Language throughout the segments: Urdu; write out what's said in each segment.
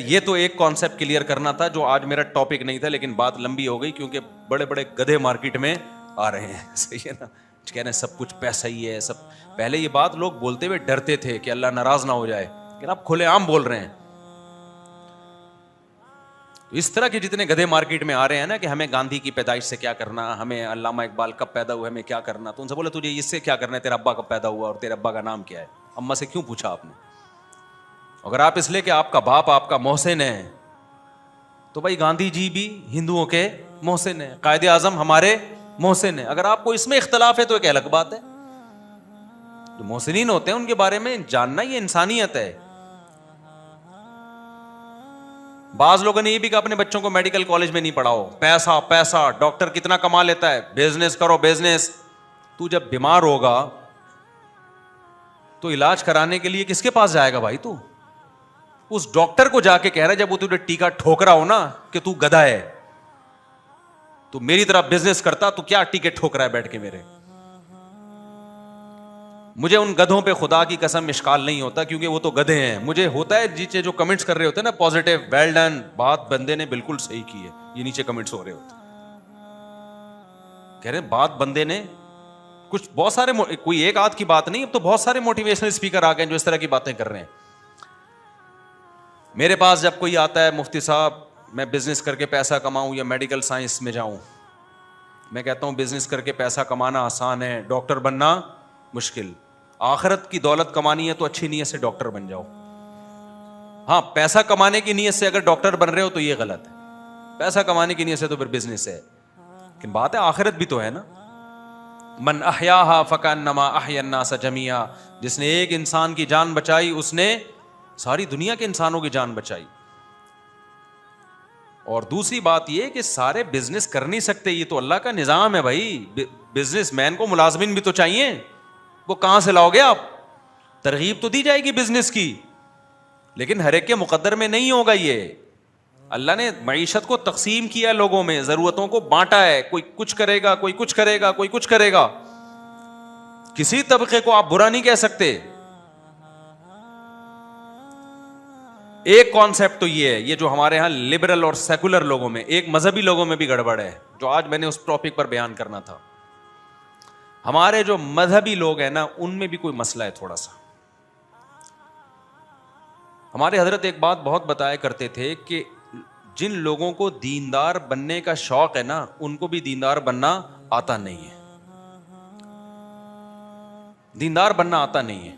یہ تو ایک کانسیپٹ کلیئر کرنا تھا جو آج میرا ٹاپک نہیں تھا, لیکن بات لمبی ہو گئی کیونکہ بڑے بڑے گدھے مارکیٹ میں آ رہے ہیں. صحیح ہے نا, کہہ رہے ہیں سب کچھ پیسہ ہی ہے سب. پہلے یہ بات لوگ بولتے ہوئے ڈرتے تھے کہ اللہ ناراض نہ ہو جائے, لیکن اب کھلے عام بول رہے ہیں. اس طرح کے جتنے گدھے مارکیٹ میں آ رہے ہیں نا کہ ہمیں گاندھی کی پیدائش سے کیا کرنا, ہمیں علامہ اقبال کب پیدا ہوا, ہمیں کیا کرنا, تو ان سے بولے تجھے اس سے کیا کرنا ہے, تیرا ابا کب پیدا ہوا اور تیرے ابا کا نام کیا ہے, اماں سے کیوں پوچھا آپ نے. اگر آپ اس لیے کہ آپ کا باپ آپ کا محسن ہے تو بھائی گاندھی جی بھی ہندوؤں کے محسن ہیں, قائد اعظم ہمارے محسن ہیں. اگر آپ کو اس میں اختلاف ہے تو ایک الگ بات ہے. جو محسنین ہوتے ہیں ان کے بارے میں جاننا یہ انسانیت ہے. بعض لوگوں نے یہ بھی کہا اپنے بچوں کو میڈیکل کالج میں نہیں پڑھاؤ, پیسہ پیسہ, ڈاکٹر کتنا کما لیتا ہے, بزنس کرو بزنس. تو جب بیمار ہوگا تو علاج کرانے کے لیے کس کے پاس جائے گا بھائی؟ تو اس ڈاکٹر کو جا کے کہہ رہا ہے جب وہ تجھے ٹیکا ٹھوک رہا ہو نا کہ تو گدھا ہے, تو میری طرح بزنس کرتا, تو کیا ٹیکے ٹھوک رہا ہے بیٹھ کے میرے. مجھے ان گدھوں پہ خدا کی قسم اشکال نہیں ہوتا کیونکہ وہ تو گدھے ہیں. مجھے ہوتا ہے نیچے جو کمنٹس کر رہے ہوتے ہیں نا پازیٹیو, ویل ڈن, بات بندے نے بالکل صحیح کی ہے, یہ نیچے کمنٹس ہو رہے ہوتے کہہ رہے ہیں بات بندے نے کچھ بہت سارے, کوئی ایک آدھ کی بات نہیں, اب تو بہت سارے موٹیویشنل اسپیکر آ گئے جو اس طرح کی باتیں کر رہے ہیں. میرے پاس جب کوئی آتا ہے مفتی صاحب میں بزنس کر کے پیسہ کماؤں یا میڈیکل سائنس میں جاؤں, میں کہتا ہوں بزنس کر کے پیسہ کمانا آسان ہے, ڈاکٹر بننا مشکل. آخرت کی دولت کمانی ہے تو اچھی نیت سے ڈاکٹر بن جاؤ. ہاں پیسہ کمانے کی نیت سے اگر ڈاکٹر بن رہے ہو تو یہ غلط ہے, پیسہ کمانے کی نیت سے تو پھر بزنس ہے. لیکن بات ہے آخرت بھی تو ہے نا. من احیاھا فکانما احیا الناس جميعا, جس نے ایک انسان کی جان بچائی اس نے ساری دنیا کے انسانوں کی جان بچائی. اور دوسری بات یہ کہ سارے بزنس کر نہیں سکتے, یہ تو اللہ کا نظام ہے بھائی. بزنس مین کو ملازمین بھی تو چاہیے, وہ کہاں سے لاؤ گے آپ؟ ترغیب تو دی جائے گی بزنس کی, لیکن ہر ایک کے مقدر میں نہیں ہوگا. یہ اللہ نے معیشت کو تقسیم کیا لوگوں میں, ضرورتوں کو بانٹا ہے, کوئی کچھ کرے گا, کوئی کچھ کرے گا, کوئی کچھ کرے گا. کسی طبقے کو آپ برا نہیں کہہ سکتے. ایک کانسیپٹ تو یہ ہے, یہ جو ہمارے ہاں لبرل اور سیکولر لوگوں میں, ایک مذہبی لوگوں میں بھی گڑبڑ ہے, جو آج میں نے اس ٹاپک پر بیان کرنا تھا. ہمارے جو مذہبی لوگ ہیں نا ان میں بھی کوئی مسئلہ ہے تھوڑا سا. ہمارے حضرت ایک بات بہت بتایا کرتے تھے کہ جن لوگوں کو دیندار بننے کا شوق ہے نا ان کو بھی دیندار بننا آتا نہیں ہے. دیندار بننا آتا نہیں ہے.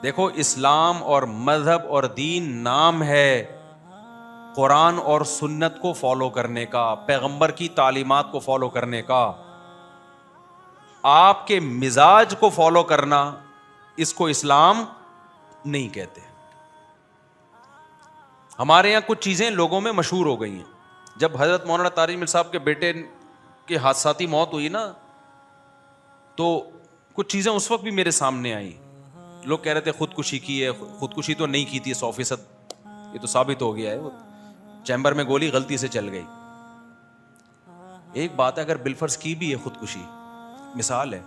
دیکھو اسلام اور مذہب اور دین نام ہے, قرآن اور سنت کو فالو کرنے کا, پیغمبر کی تعلیمات کو فالو کرنے کا. آپ کے مزاج کو فالو کرنا اس کو اسلام نہیں کہتے. ہمارے یہاں کچھ چیزیں لوگوں میں مشہور ہو گئی ہیں. جب حضرت مولانا طارق مل صاحب کے بیٹے کی حادثاتی موت ہوئی نا تو کچھ چیزیں اس وقت بھی میرے سامنے آئیں. لوگ کہہ رہے تھے خودکشی کی ہے, خودکشی تو نہیں کی تھی 100%, یہ تو ثابت ہو گیا ہے, وہ چیمبر میں گولی غلطی سے چل گئی. ایک بات ہے اگر بالفرض کی بھی ہے خودکشی, مثال ہے,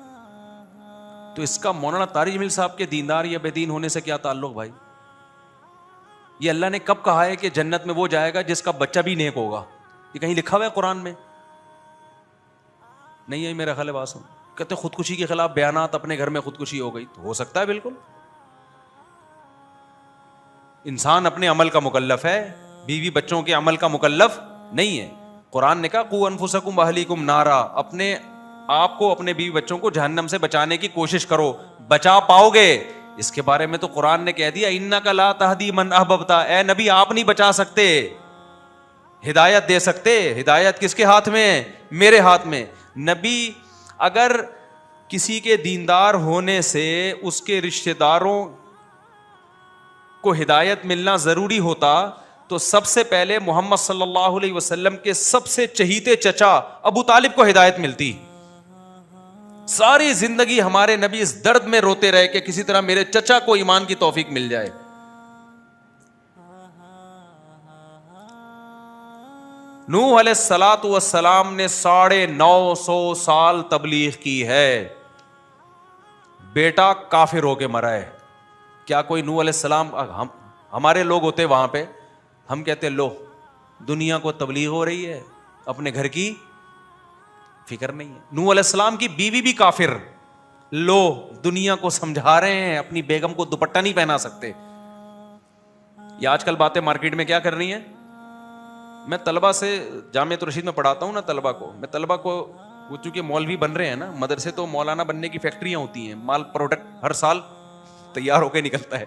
تو اس کا مولانا طارق مل صاحب کے دیندار یا بے دین ہونے سے کیا تعلق بھائی؟ یہ اللہ نے کب کہا ہے کہ جنت میں وہ جائے گا جس کا بچہ بھی نیک ہوگا؟ یہ کہیں لکھا ہوا ہے قرآن میں؟ نہیں ہے میرا خیال ہے. بات سن, کہتے خودکشی کے خلاف بیانات, اپنے گھر میں خودکشی ہو گئی, تو ہو سکتا ہے بالکل. انسان اپنے عمل کا مکلف ہے, بیوی بچوں کے عمل کا مکلف نہیں ہے. قرآن نے کہا قوا انفسکم واہلیکم نارا, اپنے آپ کو اپنے بیوی بچوں کو جہنم سے بچانے کی کوشش کرو, بچا پاؤ گے. اس کے بارے میں تو قرآن نے کہہ دیا انک لا تہدی من احببت, اے نبی آپ نہیں بچا سکتے, ہدایت دے سکتے. ہدایت کس کے ہاتھ میں ہے؟ میرے ہاتھ میں. نبی اگر کسی کے دیندار ہونے سے اس کے رشتہ داروں کو ہدایت ملنا ضروری ہوتا تو سب سے پہلے محمد صلی اللہ علیہ وسلم کے سب سے چہیتے چچا ابو طالب کو ہدایت ملتی. ساری زندگی ہمارے نبی اس درد میں روتے رہے کہ کسی طرح میرے چچا کو ایمان کی توفیق مل جائے. نوح علیہ الصلوۃ والسلام نے 950 سال تبلیغ کی ہے, بیٹا کافر ہو کے مرا ہے. کیا کوئی نوح علیہ السلام ہمارے لوگ ہوتے وہاں پہ, ہم کہتے لو دنیا کو تبلیغ ہو رہی ہے, اپنے گھر کی فکر نہیں ہے. نوح علیہ السلام کی بیوی بھی کافر, لو دنیا کو سمجھا رہے ہیں, اپنی بیگم کو دوپٹہ نہیں پہنا سکتے. یہ آج کل باتیں مارکیٹ میں کیا کر رہی ہیں. میں طلبہ سے جامعۃ الرشید میں پڑھاتا ہوں نا, طلبہ کو وہ چونکہ مولوی بن رہے ہیں نا, مدرسے تو مولانا بننے کی فیکٹریاں ہوتی ہیں, مال پروڈکٹ ہر سال تیار ہو کے نکلتا ہے.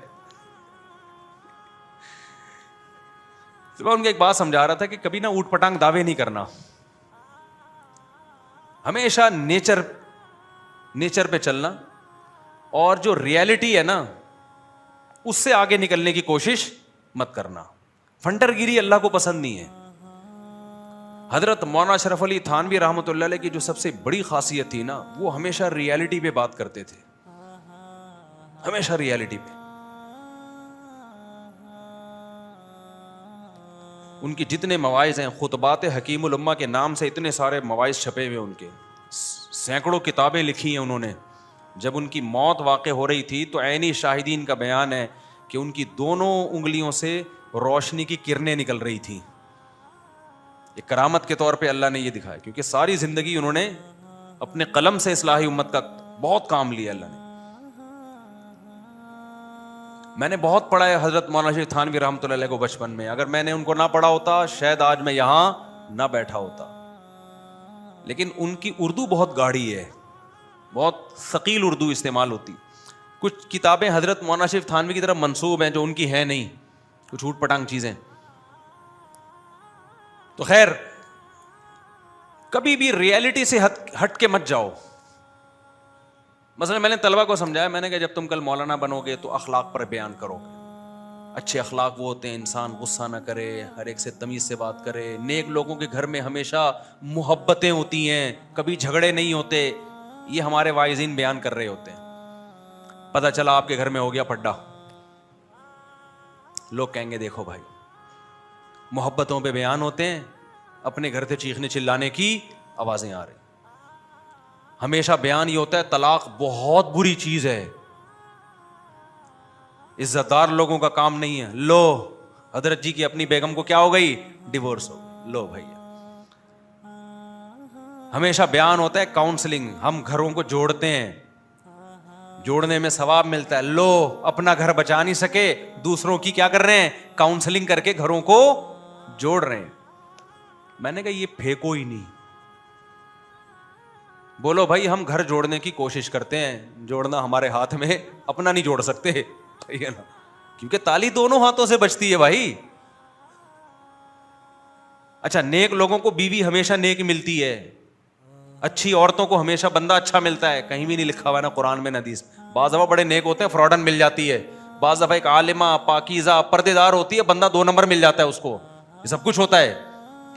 تو میں ان کو ایک بات سمجھا رہا تھا کہ کبھی نا اوٹ پٹانگ دعوے نہیں کرنا, ہمیشہ نیچر پہ چلنا, اور جو ریالٹی ہے نا اس سے آگے نکلنے کی کوشش مت کرنا. فنٹر گیری اللہ کو پسند نہیں ہے. حضرت مولانا اشرف علی تھانوی رحمۃ اللہ علیہ کی جو سب سے بڑی خاصیت تھی نا, وہ ہمیشہ ریالٹی پہ بات کرتے تھے, ہمیشہ ریالٹی پہ. ان کی جتنے مواعظ ہیں, خطبات حکیم الامہ کے نام سے اتنے سارے مواعظ چھپے ہوئے, ان کے سینکڑوں کتابیں لکھی ہیں انہوں نے. جب ان کی موت واقع ہو رہی تھی تو عینی شاہدین کا بیان ہے کہ ان کی دونوں انگلیوں سے روشنی کی کرنیں نکل رہی تھیں. ایک کرامت کے طور پہ اللہ نے یہ دکھایا, کیونکہ ساری زندگی انہوں نے اپنے قلم سے اصلاحی امت کا بہت کام لیا اللہ نے. میں نے بہت پڑھا ہے حضرت مولانا شیخ تھانوی رحمۃ اللہ علیہ کو بچپن میں. اگر میں نے ان کو نہ پڑھا ہوتا شاید آج میں یہاں نہ بیٹھا ہوتا. لیکن ان کی اردو بہت گاڑی ہے, بہت ثقیل اردو استعمال ہوتی. کچھ کتابیں حضرت مولانا شیخ تھانوی کی طرف منسوب ہیں جو ان کی ہیں نہیں, کچھ اوٹ پٹانگ چیزیں. تو خیر, کبھی بھی ریالٹی سے ہٹ کے مت جاؤ. مثلا میں نے طلبہ کو سمجھایا, میں نے کہا جب تم کل مولانا بنو گے تو اخلاق پر بیان کرو گے. اچھے اخلاق وہ ہوتے ہیں انسان غصہ نہ کرے, ہر ایک سے تمیز سے بات کرے, نیک لوگوں کے گھر میں ہمیشہ محبتیں ہوتی ہیں, کبھی جھگڑے نہیں ہوتے. یہ ہمارے واعظین بیان کر رہے ہوتے ہیں. پتہ چلا آپ کے گھر میں ہو گیا پڈا, لوگ کہیں گے دیکھو بھائی محبتوں پہ بیان ہوتے ہیں, اپنے گھر سے چیخنے چلانے کی آوازیں آ رہی. ہمیشہ بیان یہ ہوتا ہے طلاق بہت بری چیز ہے, عزت دار لوگوں کا کام نہیں ہے. لو حضرت جی کی اپنی بیگم کو کیا ہو گئی, ڈیورس ہو گئی. لو بھائی ہمیشہ بیان ہوتا ہے کاؤنسلنگ, ہم گھروں کو جوڑتے ہیں, جوڑنے میں ثواب ملتا ہے. لو اپنا گھر بچا نہیں سکے, دوسروں کی کیا کر رہے ہیں, کاؤنسلنگ کر کے گھروں کو جوڑ رہے ہیں. میں نے کہا یہ پھینکو ہی نہیں, بولو بھائی ہم گھر جوڑنے کی کوشش کرتے ہیں, جوڑنا ہمارے ہاتھ میں, اپنا نہیں جوڑ سکتے نا, کیونکہ تالی دونوں ہاتھوں سے بچتی ہے بھائی. اچھا نیک لوگوں کو بیوی ہمیشہ نیک ملتی ہے, اچھی عورتوں کو ہمیشہ بندہ اچھا ملتا ہے, کہیں بھی نہیں لکھا ہوا ہے نا قرآن میں نہ حدیث. بعض دفعہ بڑے نیک ہوتے ہیں فراڈن مل جاتی ہے, بعض دفعہ ایک عالمہ پاکیزہ پردے دار ہوتی ہے, بندہ 2 نمبر مل جاتا ہے اس کو. یہ سب کچھ ہوتا ہے.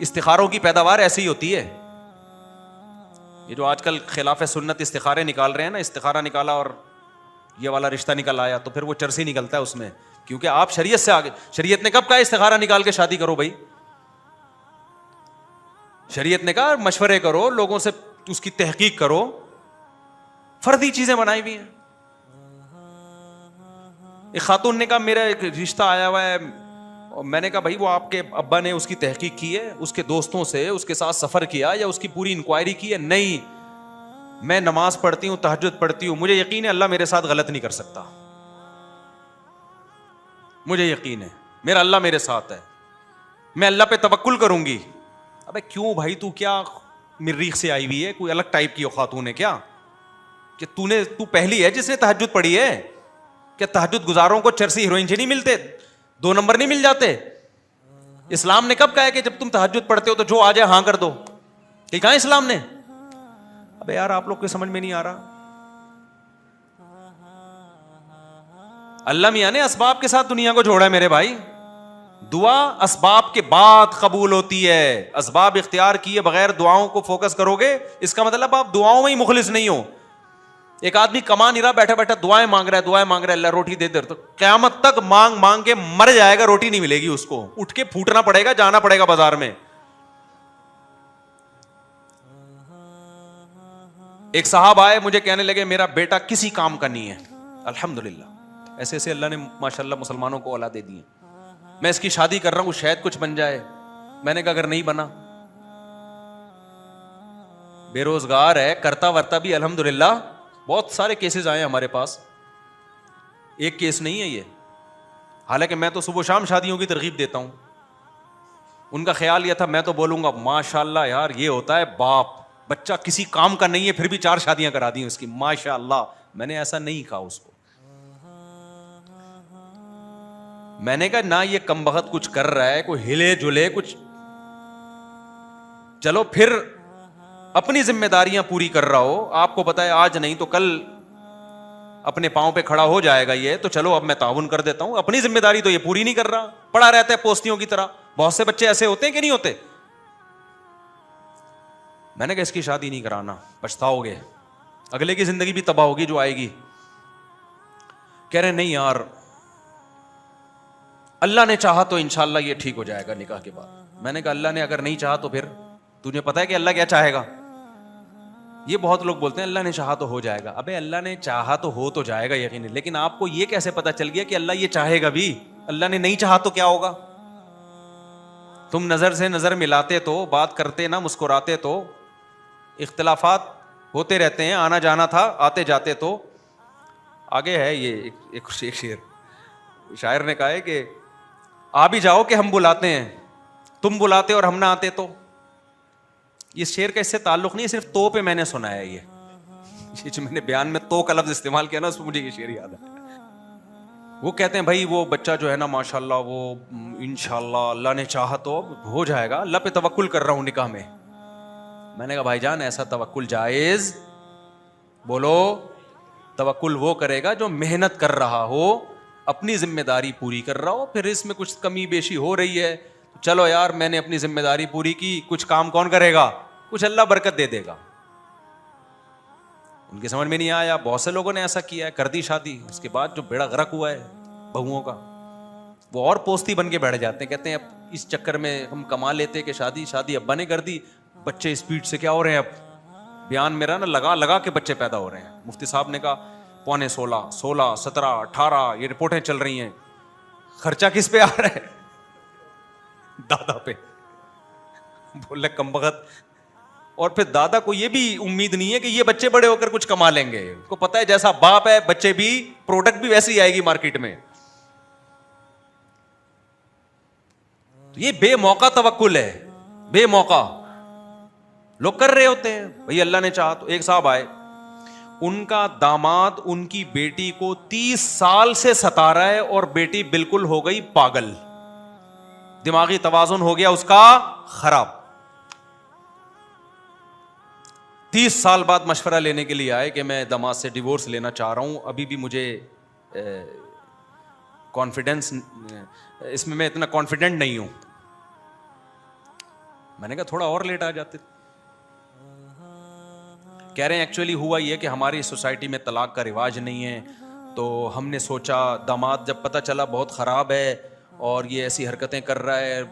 استخاروں کی پیداوار ایسی ہی ہوتی ہے. یہ جو آج کل خلاف سنت استخارے نکال رہے ہیں نا, استخارہ نکالا اور یہ والا رشتہ نکل آیا, تو پھر وہ چرسی نکلتا ہے اس میں, کیونکہ آپ شریعت سے آگے. شریعت نے کب کہا استخارہ نکال کے شادی کرو بھائی؟ شریعت نے کہا مشورے کرو, لوگوں سے اس کی تحقیق کرو. فردی چیزیں بنائی ہوئی ہیں. ایک خاتون نے کہا میرا ایک رشتہ آیا ہوا ہے, اور میں نے کہا بھائی وہ آپ کے ابا نے اس کی تحقیق کی ہے, اس کے دوستوں سے اس کے ساتھ سفر کیا, یا اس کی پوری انکوائری کی ہے؟ نہیں, میں نماز پڑھتی ہوں, تہجد پڑھتی ہوں, مجھے یقین ہے اللہ میرے ساتھ غلط نہیں کر سکتا, مجھے یقین ہے میرا اللہ میرے ساتھ ہے, میں اللہ پہ توکل کروں گی. ابے کیوں بھائی, تو کیا مریخ سے آئی ہوئی ہے, کوئی الگ ٹائپ کی خاتون ہے کیا کہ تو پہلی ہے جس نے تہجد پڑھی ہے؟ کیا تہجد گزاروں کو چرسی ہیروئن سے نہیں ملتے, 2 نمبر نہیں مل جاتے؟ اسلام نے کب کہا ہے کہ جب تم تہجد پڑھتے ہو تو جو آ جائے ہاں کر دو؟ کہ کہاں اسلام نے؟ ابے یار آپ لوگ کو سمجھ میں نہیں آ رہا. اللہ میاں نے اسباب کے ساتھ دنیا کو جوڑا ہے میرے بھائی. دعا اسباب کے بعد قبول ہوتی ہے. اسباب اختیار کیے بغیر دعاؤں کو فوکس کرو گے, اس کا مطلب آپ دعاؤں میں ہی مخلص نہیں ہو. ایک آدمی کما نہیں رہا, بیٹھا بیٹھا دعائیں مانگ رہا ہے, اللہ روٹی دے دے, تو قیامت تک مانگ مانگ کے مر جائے گا, روٹی نہیں ملے گی اس کو, اٹھ کے پھوٹنا پڑے گا, جانا پڑے گا بازار میں. ایک صاحب آئے مجھے کہنے لگے میرا بیٹا کسی کام کا نہیں ہے, الحمدللہ. ایسے ایسے اللہ نے ماشاءاللہ مسلمانوں کو اولادیں دی ہیں. میں اس کی شادی کر رہا ہوں شاید کچھ بن جائے. میں نے کہا اگر نہیں بنا, بے روزگار ہے, کرتا ورتا بھی الحمدللہ, بہت سارے کیسز آئے ہمارے پاس, ایک کیس نہیں ہے یہ. حالانکہ میں تو صبح شام شادیوں کی ترغیب دیتا ہوں. ان کا خیال یہ تھا میں تو بولوں گا ماشاءاللہ یار یہ ہوتا ہے باپ, بچہ کسی کام کا نہیں ہے پھر بھی 4 شادیاں کرا دی اس کی, ماشاءاللہ. میں نے ایسا نہیں کہا اس کو. میں نے کہا نہ یہ کم بخت کچھ کر رہا ہے, کوئی ہلے جلے کچھ, چلو پھر اپنی ذمہ داریاں پوری کر رہا ہو, آپ کو پتا ہے آج نہیں تو کل اپنے پاؤں پہ کھڑا ہو جائے گا یہ, تو چلو اب میں تعاون کر دیتا ہوں. اپنی ذمہ داری تو یہ پوری نہیں کر رہا, پڑا رہتا ہے پوستیوں کی طرح. بہت سے بچے ایسے ہوتے ہیں کہ نہیں ہوتے. میں نے کہا اس کی شادی نہیں کرانا, پچھتاؤ گے, اگلے کی زندگی بھی تباہ ہوگی جو آئے گی. کہہ رہے نہیں یار اللہ نے چاہا تو انشاءاللہ یہ ٹھیک ہو جائے گا نکاح کے بعد. میں نے کہا اللہ نے اگر نہیں چاہا تو پھر تجھے پتا ہے کہ اللہ کیا چاہے گا. یہ بہت لوگ بولتے ہیں اللہ نے چاہا تو ہو جائے گا. ابے اللہ نے چاہا تو ہو تو جائے گا یقیناً, لیکن آپ کو یہ کیسے پتا چل گیا کہ اللہ یہ چاہے گا بھی؟ اللہ نے نہیں چاہا تو کیا ہوگا؟ تم نظر سے نظر ملاتے تو, بات کرتے نہ مسکراتے تو, اختلافات ہوتے رہتے ہیں, آنا جانا تھا آتے جاتے تو. آگے ہے یہ ایک شعر, شاعر نے کہا ہے کہ آ بھی جاؤ کہ ہم بلاتے ہیں, تم بلاتے اور ہم نہ آتے تو. یہ شعر کا اس سے تعلق نہیں, صرف تو پہ میں نے سنا ہے. یہ جو میں نے بیان میں تو کا لفظ استعمال کیا نا, اس پہ مجھے یہ شعر یاد ہے. وہ کہتے ہیں بھائی وہ بچہ جو ہے نا ماشاءاللہ وہ انشاءاللہ اللہ نے چاہا تو ہو جائے گا, اللہ پہ توکل کر رہا ہوں نکاح میں. میں نے کہا بھائی جان ایسا توکل جائز, بولو توکل وہ کرے گا جو محنت کر رہا ہو, اپنی ذمہ داری پوری کر رہا ہو. پھر اس میں کچھ کمی بیشی ہو رہی ہے, چلو یار میں نے اپنی ذمہ داری پوری کی, کچھ کام کون کرے گا, کچھ اللہ برکت دے دے گا. ان کے سمجھ میں نہیں آیا. بہت سے لوگوں نے ایسا کیا ہے, کر دی شادی, اس کے بعد جو بیڑا غرق ہوا ہے بہوؤں کا, وہ اور پوستی بن کے بیٹھ جاتے ہیں. کہتے ہیں اب اس چکر میں ہم کما لیتے کہ شادی ابا نے کر دی, بچے اسپیڈ سے کیا ہو رہے ہیں. اب بیان میرا نا لگا کے بچے پیدا ہو رہے ہیں. مفتی صاحب نے کہا 16.5, 16, 17, 18 یہ رپورٹیں چل رہی ہیں. خرچہ کس پہ آ رہا ہے؟ دادا پہ. بولے کم بخت. اور پھر دادا کو یہ بھی امید نہیں ہے کہ یہ بچے بڑے ہو کر کچھ کما لیں گے. کو پتا ہے جیسا باپ ہے بچے بھی, پروڈکٹ بھی ویسی آئے گی مارکیٹ میں. تو یہ بے موقع توکل ہے, بے موقع لوگ کر رہے ہوتے ہیں. بھئی اللہ نے چاہا تو. ایک صاحب آئے, ان کا داماد ان کی بیٹی کو 30 سال سے ستا رہا ہے اور بیٹی بالکل ہو گئی پاگل, دماغی توازن ہو گیا اس کا خراب. 30 سال بعد مشورہ لینے کے لیے آئے کہ میں داماد سے ڈیورس لینا چاہ رہا ہوں, ابھی بھی مجھے کانفیڈنس اس میں اتنا کانفیڈنٹ نہیں ہوں. میں نے کہا تھوڑا اور لیٹ آ جاتے. کہہ رہے ہیں ایکچولی ہوا یہ کہ ہماری سوسائٹی میں طلاق کا رواج نہیں ہے, تو ہم نے سوچا داماد جب پتہ چلا بہت خراب ہے اور یہ ایسی حرکتیں کر رہا ہے,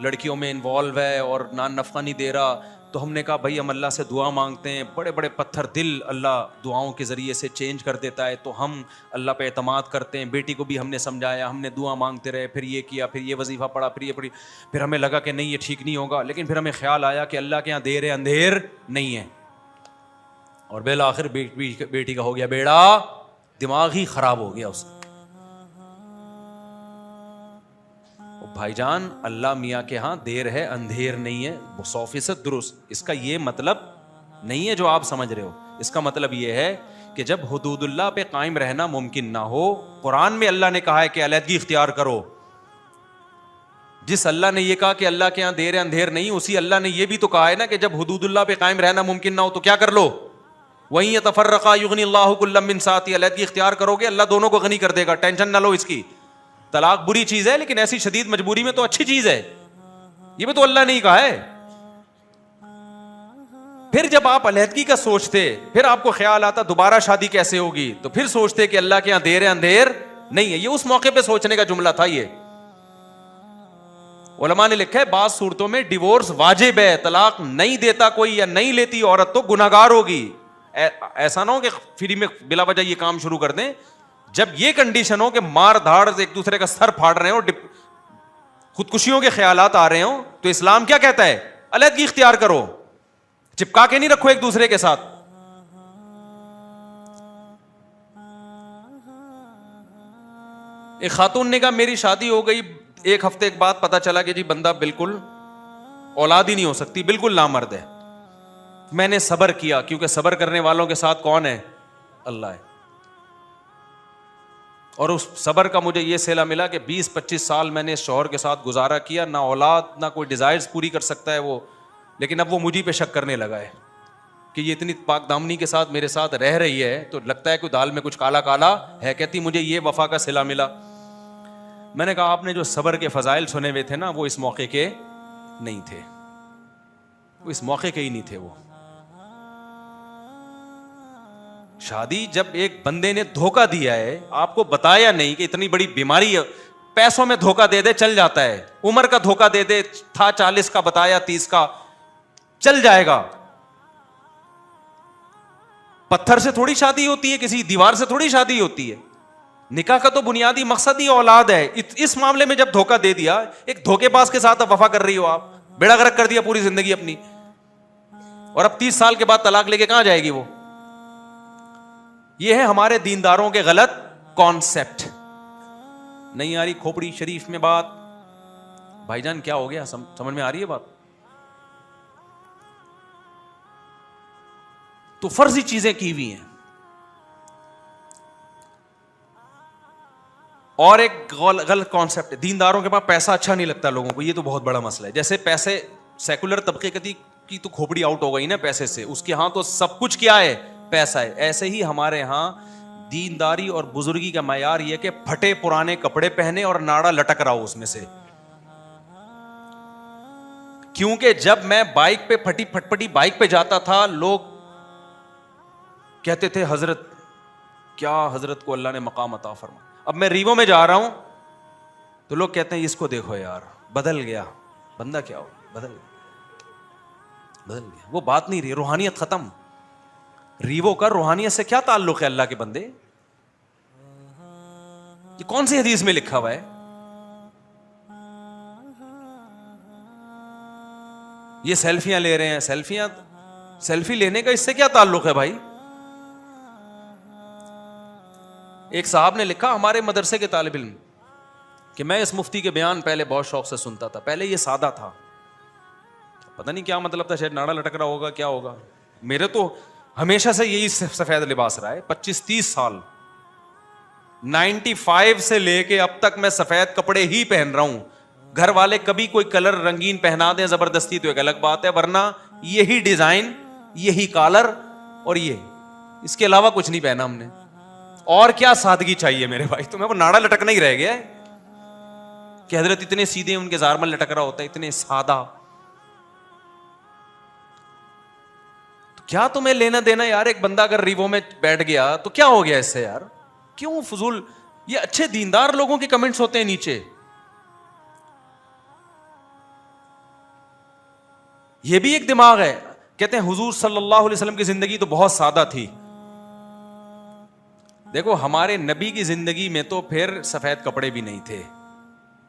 لڑکیوں میں انوالو ہے اور نان نفقہ نہیں دے رہا, تو ہم نے کہا بھائی ہم اللہ سے دعا مانگتے ہیں, بڑے بڑے پتھر دل اللہ دعاؤں کے ذریعے سے چینج کر دیتا ہے, تو ہم اللہ پہ اعتماد کرتے ہیں. بیٹی کو بھی ہم نے سمجھایا, ہم نے دعا مانگتے رہے, پھر یہ کیا, پھر یہ وظیفہ پڑھا, پھر یہ پڑھی, پھر ہمیں لگا کہ نہیں یہ ٹھیک نہیں ہوگا, لیکن پھر ہمیں خیال آیا کہ اللہ کے یہاں دیر ہے اندھیر نہیں ہے, اور بالآخر بیٹی کا ہو گیا بیڑا, دماغ ہی خراب ہو گیا اس کا. بھائی جان اللہ میاں کے ہاں دیر ہے اندھیر نہیں ہے, 100% درست. اس کا یہ مطلب نہیں ہے جو آپ سمجھ رہے ہو. اس کا مطلب یہ ہے کہ جب حدود اللہ پہ قائم رہنا ممکن نہ ہو, قرآن میں اللہ نے کہا ہے کہ علیحدگی اختیار کرو. جس اللہ نے یہ کہا کہ اللہ کے یہاں دیر ہے اندھیر نہیں, اسی اللہ نے یہ بھی تو کہا ہے نا کہ جب حدود اللہ پہ قائم رہنا ممکن نہ ہو تو کیا کر لو, وہیں یتفرقا یغنی اللہ کلا من سعتہ. علیحدگی اختیار کرو گے اللہ دونوں کو غنی کر دے گا, ٹینشن نہ لو اس کی. طلاق بری چیز ہے لیکن ایسی شدید مجبوری میں تو اچھی چیز ہے, یہ بھی تو اللہ نے ہی کہا ہے. پھر جب آپ علیحدگی کا سوچتے, پھر آپ کو خیال آتا دوبارہ شادی کیسے ہوگی, تو پھر سوچتے کہ اللہ کے یہاں دیر ہے اندھیر نہیں ہے. یہ اس موقع پہ سوچنے کا جملہ تھا. یہ علماء نے لکھا ہے بعض صورتوں میں ڈیورس واجب ہے, طلاق نہیں دیتا کوئی یا نہیں لیتی عورت تو گناہگار ہوگی. ایسا نہ ہو کہ فری میں بلا وجہ یہ کام شروع کر دیں. جب یہ کنڈیشن ہو کہ مار دھاڑ ایک دوسرے کا سر پھاڑ رہے ہو, خودکشیوں کے خیالات آ رہے ہوں تو اسلام کیا کہتا ہے؟ علیحدگی اختیار کرو, چپکا کے نہیں رکھو ایک دوسرے کے ساتھ. ایک خاتون نے کہا میری شادی ہو گئی, ایک ہفتے کے بعد پتا چلا کہ جی بندہ بالکل اولاد ہی نہیں ہو سکتی, بالکل نامرد ہے. میں نے صبر کیا, کیونکہ صبر کرنے والوں کے ساتھ کون ہے؟ اللہ ہے. اور اس صبر کا مجھے یہ صلہ ملا کہ 20-25 سال میں نے اس شوہر کے ساتھ گزارا کیا, نہ اولاد نہ کوئی ڈیزائرز پوری کر سکتا ہے وہ, لیکن اب وہ مجھے پہ شک کرنے لگا ہے کہ یہ اتنی پاک دامنی کے ساتھ میرے ساتھ رہ رہی ہے تو لگتا ہے کہ دال میں کچھ کالا کالا ہے. کہتی مجھے یہ وفا کا صلہ ملا. میں نے کہا آپ نے جو صبر کے فضائل سنے ہوئے تھے نا, وہ اس موقع کے نہیں تھے, وہ اس موقع کے ہی نہیں تھے. وہ شادی جب ایک بندے نے دھوکہ دیا ہے, آپ کو بتایا نہیں کہ اتنی بڑی بیماری ہے, پیسوں میں دھوکہ دے دے چل جاتا ہے, عمر کا دھوکہ دے دے, تھا 40 کا بتایا 30 کا, چل جائے گا. پتھر سے تھوڑی شادی ہوتی ہے, کسی دیوار سے تھوڑی شادی ہوتی ہے. نکاح کا تو بنیادی مقصد ہی اولاد ہے. اس معاملے میں جب دھوکہ دے دیا, ایک دھوکے باز کے ساتھ اب وفا کر رہی ہو آپ, بیڑا غرق کر دیا پوری زندگی اپنی, اور اب 30 سال کے بعد طلاق لے کے کہاں جائے گی وہ. یہ ہے ہمارے دینداروں کے غلط کانسیپٹ. نہیں آ رہی کھوپڑی شریف میں بات؟ بھائی جان کیا ہو گیا, سمجھ میں آ رہی ہے بات؟ تو فرضی چیزیں کی ہوئی ہیں. اور ایک غلط کانسیپٹ, دینداروں کے پاس پیسہ اچھا نہیں لگتا لوگوں کو, یہ تو بہت بڑا مسئلہ ہے. جیسے پیسے, سیکولر طبقے کی تو کھوپڑی آؤٹ ہو گئی نا پیسے سے, اس کے ہاں تو سب کچھ کیا ہے؟ پیسہ ہے. ایسے ہی ہمارے ہاں دینداری اور بزرگی کا معیار یہ کہ پھٹے پرانے کپڑے پہنے اور ناڑا لٹک رہا ہو اس میں سے. کیونکہ جب میں بائک پہ پھٹی پھٹپٹی بائک پہ جاتا تھا, لوگ کہتے تھے حضرت کیا, حضرت کو اللہ نے مقام عطا فرمایا. اب میں ریوو میں جا رہا ہوں تو لوگ کہتے ہیں اس کو دیکھو یار بدل گیا بندہ, کیا ہو بدل گیا. وہ بات نہیں رہی, روحانیت ختم. ریوو کا روحانیت سے کیا تعلق ہے اللہ کے بندے؟ یہ کون سی حدیث میں لکھا ہوا ہے؟ یہ سیلفیاں لے رہے ہیں, سیلفی لینے کا اس سے کیا تعلق ہے بھائی؟ ایک صاحب نے لکھا, ہمارے مدرسے کے طالب علم, کہ میں اس مفتی کے بیان پہلے بہت شوق سے سنتا تھا. پہلے یہ سادہ تھا, پتہ نہیں کیا مطلب تھا, شاید ناڑا لٹک رہا ہوگا, کیا ہوگا. میرے تو ہمیشہ سے یہی سفید لباس رہا ہے, 25-30 سال, 95 سے لے کے اب تک میں سفید کپڑے ہی پہن رہا ہوں. گھر والے کبھی کوئی کلر رنگین پہنا دیں زبردستی تو ایک الگ بات ہے, ورنہ یہی ڈیزائن, یہی کالر, اور یہ, اس کے علاوہ کچھ نہیں پہنا ہم نے. اور کیا سادگی چاہیے میرے بھائی تمہیں؟ وہ ناڑا لٹکنا ہی رہ گیا ہے کہ حضرت اتنے سیدھے ان کے زارمل لٹک رہا ہوتا ہے, اتنے سادہ. کیا تمہیں لینا دینا یار؟ ایک بندہ اگر ریوو میں بیٹھ گیا تو کیا ہو گیا اس سے یار؟ کیوں فضول؟ یہ اچھے دیندار لوگوں کے کمنٹس ہوتے ہیں نیچے. یہ بھی ایک دماغ ہے. کہتے ہیں حضور صلی اللہ علیہ وسلم کی زندگی تو بہت سادہ تھی. دیکھو ہمارے نبی کی زندگی میں تو پھر سفید کپڑے بھی نہیں تھے.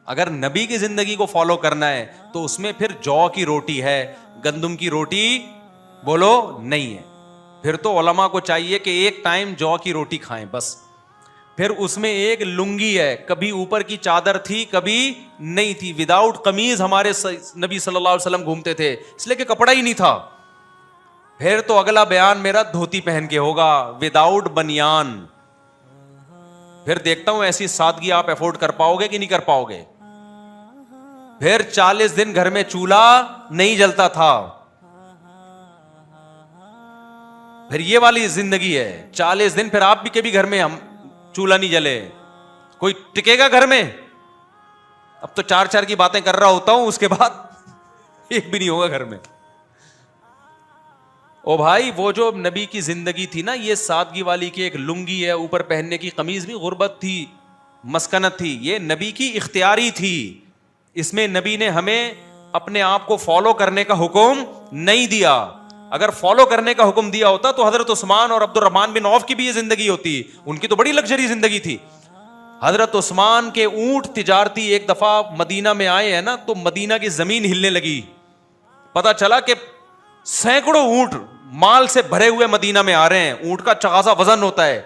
اگر نبی کی زندگی کو فالو کرنا ہے تو اس میں پھر جو کی روٹی ہے, گندم کی روٹی بولو نہیں ہے. پھر تو علماء کو چاہیے کہ ایک ٹائم جو کی روٹی کھائیں بس. پھر اس میں ایک لنگی ہے, کبھی اوپر کی چادر تھی کبھی نہیں تھی. وداؤٹ قمیض ہمارے نبی صلی اللہ علیہ وسلم گھومتے تھے, اس لیے کہ کپڑا ہی نہیں تھا. پھر تو اگلا بیان میرا دھوتی پہن کے ہوگا, وداؤٹ بنیان. پھر دیکھتا ہوں ایسی سادگی آپ افورڈ کر پاؤ گے کہ نہیں کر پاؤ گے. پھر 40 دن گھر میں چولہا نہیں جلتا تھا. پھر یہ والی زندگی ہے, 40 دن پھر آپ بھی کبھی گھر میں ہم چولہا نہیں جلے. کوئی ٹکے گا گھر میں؟ اب تو 4 کی باتیں کر رہا ہوتا ہوں, اس کے بعد ایک بھی نہیں ہوگا گھر میں. او بھائی وہ جو نبی کی زندگی تھی نا, یہ سادگی والی کی, ایک لنگی ہے, اوپر پہننے کی قمیض بھی, غربت تھی, مسکنت تھی, یہ نبی کی اختیاری تھی. اس میں نبی نے ہمیں اپنے آپ کو فالو کرنے کا حکم نہیں دیا. اگر فالو کرنے کا حکم دیا ہوتا تو حضرت عثمان اور عبد الرحمن بن عوف کی بھی یہ زندگی ہوتی, ان کی تو بڑی لگژری زندگی تھی. حضرت عثمان کے اونٹ تجارتی ایک دفعہ مدینہ میں آئے ہیں نا, تو مدینہ کی زمین ہلنے لگی. پتا چلا کہ سینکڑوں اونٹ مال سے بھرے ہوئے مدینہ میں آ رہے ہیں. اونٹ کا چغازا وزن ہوتا ہے,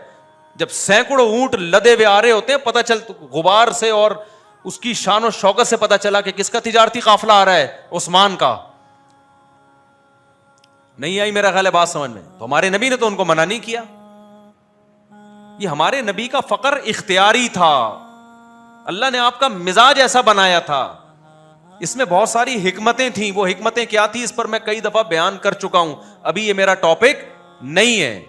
جب سینکڑوں اونٹ لدے ہوئے آ رہے ہوتے ہیں, پتا چلتا غبار سے اور اس کی شان و شوکت سے پتا چلا کہ کس کا تجارتی قافلہ آ رہا ہے, عثمان کا. نہیں آئی میرا خیال ہے بات سمجھ میں؟ تو ہمارے نبی نے تو ان کو منع نہیں کیا. یہ ہمارے نبی کا فقر اختیاری تھا, اللہ نے آپ کا مزاج ایسا بنایا تھا. اس میں بہت ساری حکمتیں تھیں. وہ حکمتیں کیا تھی اس پر میں کئی دفعہ بیان کر چکا ہوں, ابھی یہ میرا ٹاپک نہیں ہے.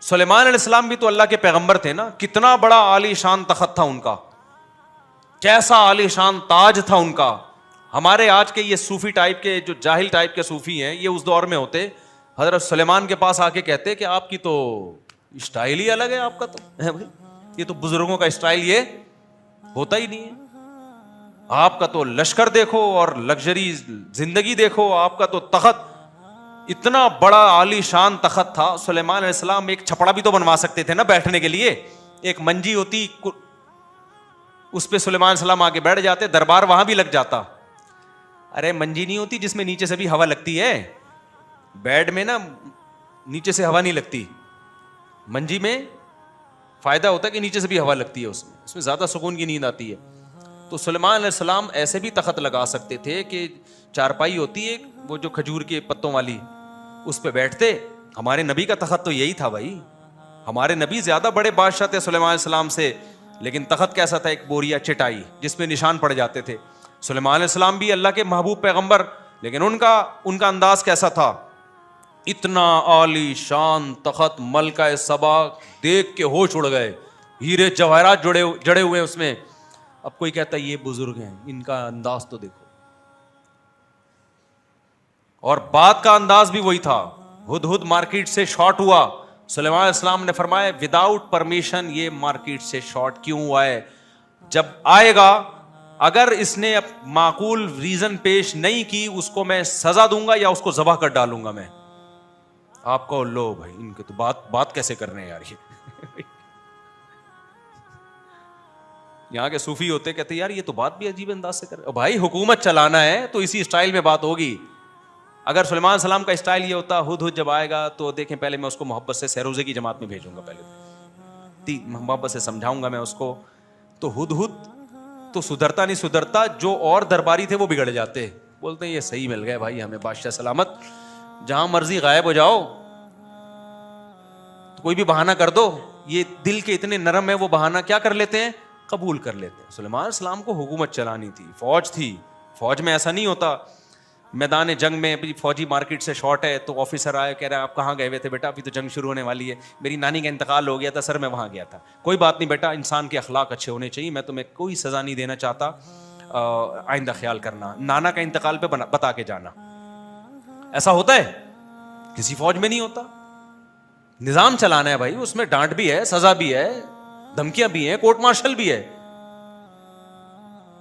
سلیمان علیہ السلام بھی تو اللہ کے پیغمبر تھے نا, کتنا بڑا عالی شان تخت تھا ان کا, کیسا عالی شان تاج تھا ان کا. ہمارے آج کے یہ صوفی ٹائپ کے, جو جاہل ٹائپ کے صوفی ہیں, یہ اس دور میں ہوتے, حضرت سلیمان کے پاس آ کے کہتے کہ آپ کی تو اسٹائل ہی الگ ہے, آپ کا تو یہ تو بزرگوں کا اسٹائل یہ ہوتا ہی نہیں ہے. آپ کا تو لشکر دیکھو اور لگژری زندگی دیکھو, آپ کا تو تخت اتنا بڑا عالی شان تخت تھا. سلیمان علیہ السلام ایک چھپڑا بھی تو بنوا سکتے تھے نا بیٹھنے کے لیے, ایک منجی ہوتی, اس پہ سلیمان علیہ السلام آگے بیٹھ جاتے, دربار وہاں بھی لگ جاتا. ارے منجی نہیں ہوتی جس میں نیچے سے بھی ہوا لگتی ہے, بیڈ میں نا نیچے سے ہوا نہیں لگتی, منجی میں فائدہ ہوتا ہے کہ نیچے سے بھی ہوا لگتی ہے, اس میں زیادہ سکون کی نیند آتی ہے. تو سلیمان علیہ السلام ایسے بھی تخت لگا سکتے تھے کہ چارپائی ہوتی ہے وہ جو کھجور کے پتوں والی, اس پہ بیٹھتے. ہمارے نبی کا تخت تو یہی تھا بھائی. ہمارے نبی زیادہ بڑے بادشاہ تھے سلیمان علیہ السلام سے, لیکن تخت کیسا تھا؟ ایک بوریا چٹائی جس پہ نشان پڑ جاتے تھے. سلیمان علیہ السلام بھی اللہ کے محبوب پیغمبر, لیکن ان کا انداز کیسا تھا؟ اتنا عالی شان تخت, ملکہ سبا دیکھ کے ہوش اڑ گئے, ہیرے جواہرات جڑے ہوئے اس میں. اب کوئی کہتا ہے یہ بزرگ ہیں, ان کا انداز تو دیکھو. اور بات کا انداز بھی وہی تھا. ہدہد مارکیٹ سے شارٹ ہوا, سلیمان علیہ السلام نے فرمایا وداؤٹ پرمیشن یہ مارکیٹ سے شارٹ کیوں ہوا ہے؟ جب آئے گا اگر اس نے معقول ریزن پیش نہیں کی, اس کو میں سزا دوں گا یا اس کو ذبح کر ڈالوں گا میں. آپ کو لو بھائی, ان کے تو بات کیسے کر رہے ہیں یار. یہ یہاں کے صوفی ہوتے, کہتے یار یہ تو بات بھی عجیب انداز سے کر رہے. بھائی حکومت چلانا ہے تو اسی اسٹائل میں بات ہوگی. اگر سلیمان علیہ السلام کا اسٹائل یہ ہوتا, ہدہد جب آئے گا تو دیکھیں پہلے میں اس کو محبت سے سیروزے کی جماعت میں بھیجوں گا, پہلے محبت سے سمجھاؤں گا میں اس کو. تو ہدہد تو سدھرتا نہیں سدھرتا, جو اور درباری تھے وہ بگڑ جاتے, بولتے ہیں یہ صحیح مل گئے بھائی ہمیں بادشاہ سلامت, جہاں مرضی غائب ہو جاؤ, تو کوئی بھی بہانہ کر دو. یہ دل کے اتنے نرم ہے, وہ بہانہ کیا کر لیتے ہیں؟ قبول کر لیتے ہیں. سلیمان علیہ السلام کو حکومت چلانی تھی, فوج تھی. فوج میں ایسا نہیں ہوتا, میدان جنگ میں فوجی مارکیٹ سے شارٹ ہے تو آفیسر آئے, کہہ رہا ہے آپ کہاں گئے ہوئے تھے؟ بیٹا ابھی تو جنگ شروع ہونے والی ہے, میری نانی کا انتقال ہو گیا تھا سر, میں وہاں گیا تھا. کوئی بات نہیں بیٹا, انسان کے اخلاق اچھے ہونے چاہیے, میں تمہیں کوئی سزا نہیں دینا چاہتا, آئندہ خیال کرنا. نانا کا انتقال پہ بتا کے جانا. ایسا ہوتا ہے؟ کسی فوج میں نہیں ہوتا. نظام چلانا ہے بھائی, اس میں ڈانٹ بھی ہے, سزا بھی ہے, دھمکیاں بھی ہیں, کورٹ مارشل بھی ہے.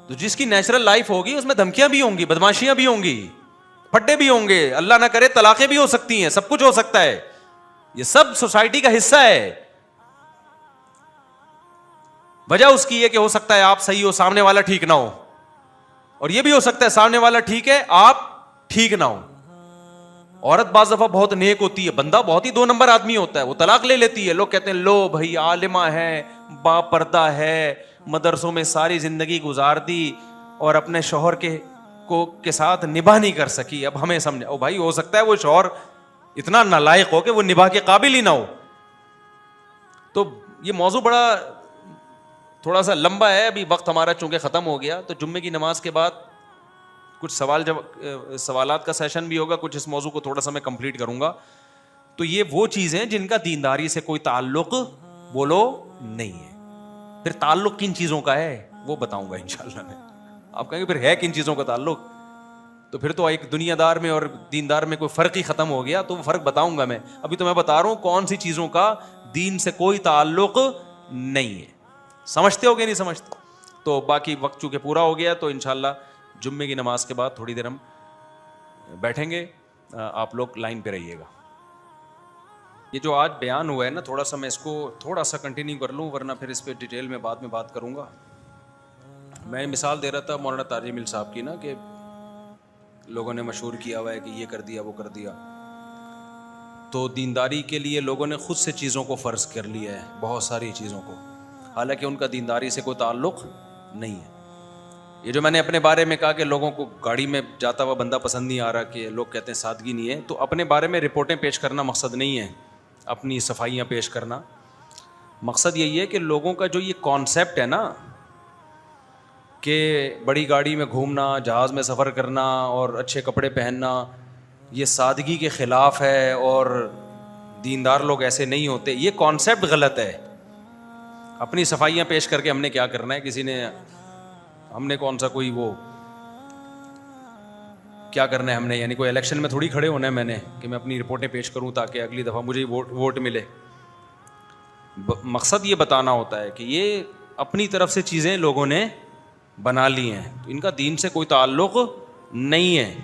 تو جس کی نیچرل لائف ہوگی اس میں دھمکیاں بھی ہوں گی, بدماشیاں بھی ہوں گی, پھٹے بھی ہوں گے, اللہ نہ کرے طلاقیں بھی ہو سکتی ہیں, سب کچھ ہو سکتا ہے. یہ سب سوسائٹی کا حصہ ہے. وجہ اس کی یہ کہ ہو سکتا ہے آپ صحیح ہو, سامنے والا ٹھیک نہ ہو, اور یہ بھی ہو سکتا ہے سامنے والا ٹھیک ہے, آپ ٹھیک نہ ہو. عورت بعض دفعہ بہت نیک ہوتی ہے, بندہ بہت ہی 2 نمبر آدمی ہوتا ہے, وہ طلاق لے لیتی ہے. لوگ کہتے ہیں لو بھائی عالمہ ہے, با پردہ ہے, مدرسوں میں ساری زندگی گزار دی اور اپنے شوہر کے ساتھ نباہ نہیں کر سکی. اب ہمیں سمجھا, او بھائی ہو سکتا ہے وہ شوہر اتنا نالائق ہو کہ وہ نباہ کے قابل ہی نہ ہو. تو یہ موضوع بڑا تھوڑا سا لمبا ہے, ابھی وقت ہمارا چونکہ ختم ہو گیا, تو جمعے کی نماز کے بعد کچھ سوالات کا سیشن بھی ہوگا, کچھ اس موضوع کو تھوڑا سا میں کمپلیٹ کروں گا. تو یہ وہ چیزیں جن کا دینداری سے کوئی تعلق بولو نہیں ہے. پھر تعلق کن چیزوں کا ہے وہ بتاؤں گا انشاءاللہ میں. آپ کہیں گے پھر ہے کن چیزوں کا تعلق, تو پھر تو ایک دنیا دار میں اور دیندار میں کوئی فرق ہی ختم ہو گیا. تو وہ فرق بتاؤں گا میں. ابھی تو میں بتا رہا ہوں کون سی چیزوں کا دین سے کوئی تعلق نہیں ہے. سمجھتے ہو کہ نہیں سمجھتے؟ تو باقی وقت چونکہ پورا ہو گیا, تو انشاءاللہ جمعے کی نماز کے بعد تھوڑی دیر ہم بیٹھیں گے, آپ لوگ لائن پہ رہیے گا. یہ جو آج بیان ہوا ہے نا، تھوڑا سا میں اس کو تھوڑا سا کنٹینیو کر لوں، ورنہ پھر اس پہ ڈیٹیل میں بعد میں بات کروں گا. میں مثال دے رہا تھا مولانا طارق جمیل صاحب کی نا، کہ لوگوں نے مشہور کیا ہوا ہے کہ یہ کر دیا وہ کر دیا. تو دینداری کے لیے لوگوں نے خود سے چیزوں کو فرض کر لیا ہے، بہت ساری چیزوں کو، حالانکہ ان کا دینداری سے کوئی تعلق نہیں ہے. یہ جو میں نے اپنے بارے میں کہا کہ لوگوں کو گاڑی میں جاتا ہوا بندہ پسند نہیں آ رہا، کہ لوگ کہتے ہیں سادگی نہیں ہے، تو اپنے بارے میں رپورٹیں پیش کرنا مقصد نہیں ہے، اپنی صفائیاں پیش کرنا. مقصد یہی ہے کہ لوگوں کا جو یہ کانسیپٹ ہے نا کہ بڑی گاڑی میں گھومنا، جہاز میں سفر کرنا اور اچھے کپڑے پہننا، یہ سادگی کے خلاف ہے اور دیندار لوگ ایسے نہیں ہوتے، یہ کانسیپٹ غلط ہے. اپنی صفائیاں پیش کر کے ہم نے کیا کرنا ہے؟ کسی نے، ہم نے کون سا کوئی وہ کیا کرنا ہے ہم نے؟ یعنی کوئی الیکشن میں تھوڑی کھڑے ہونا ہے میں نے کہ میں اپنی رپورٹیں پیش کروں تاکہ اگلی دفعہ مجھے ووٹ ملے. مقصد یہ بتانا ہوتا ہے کہ یہ اپنی طرف سے چیزیں لوگوں نے بنا لی ہیں، ان کا دین سے کوئی تعلق نہیں ہے.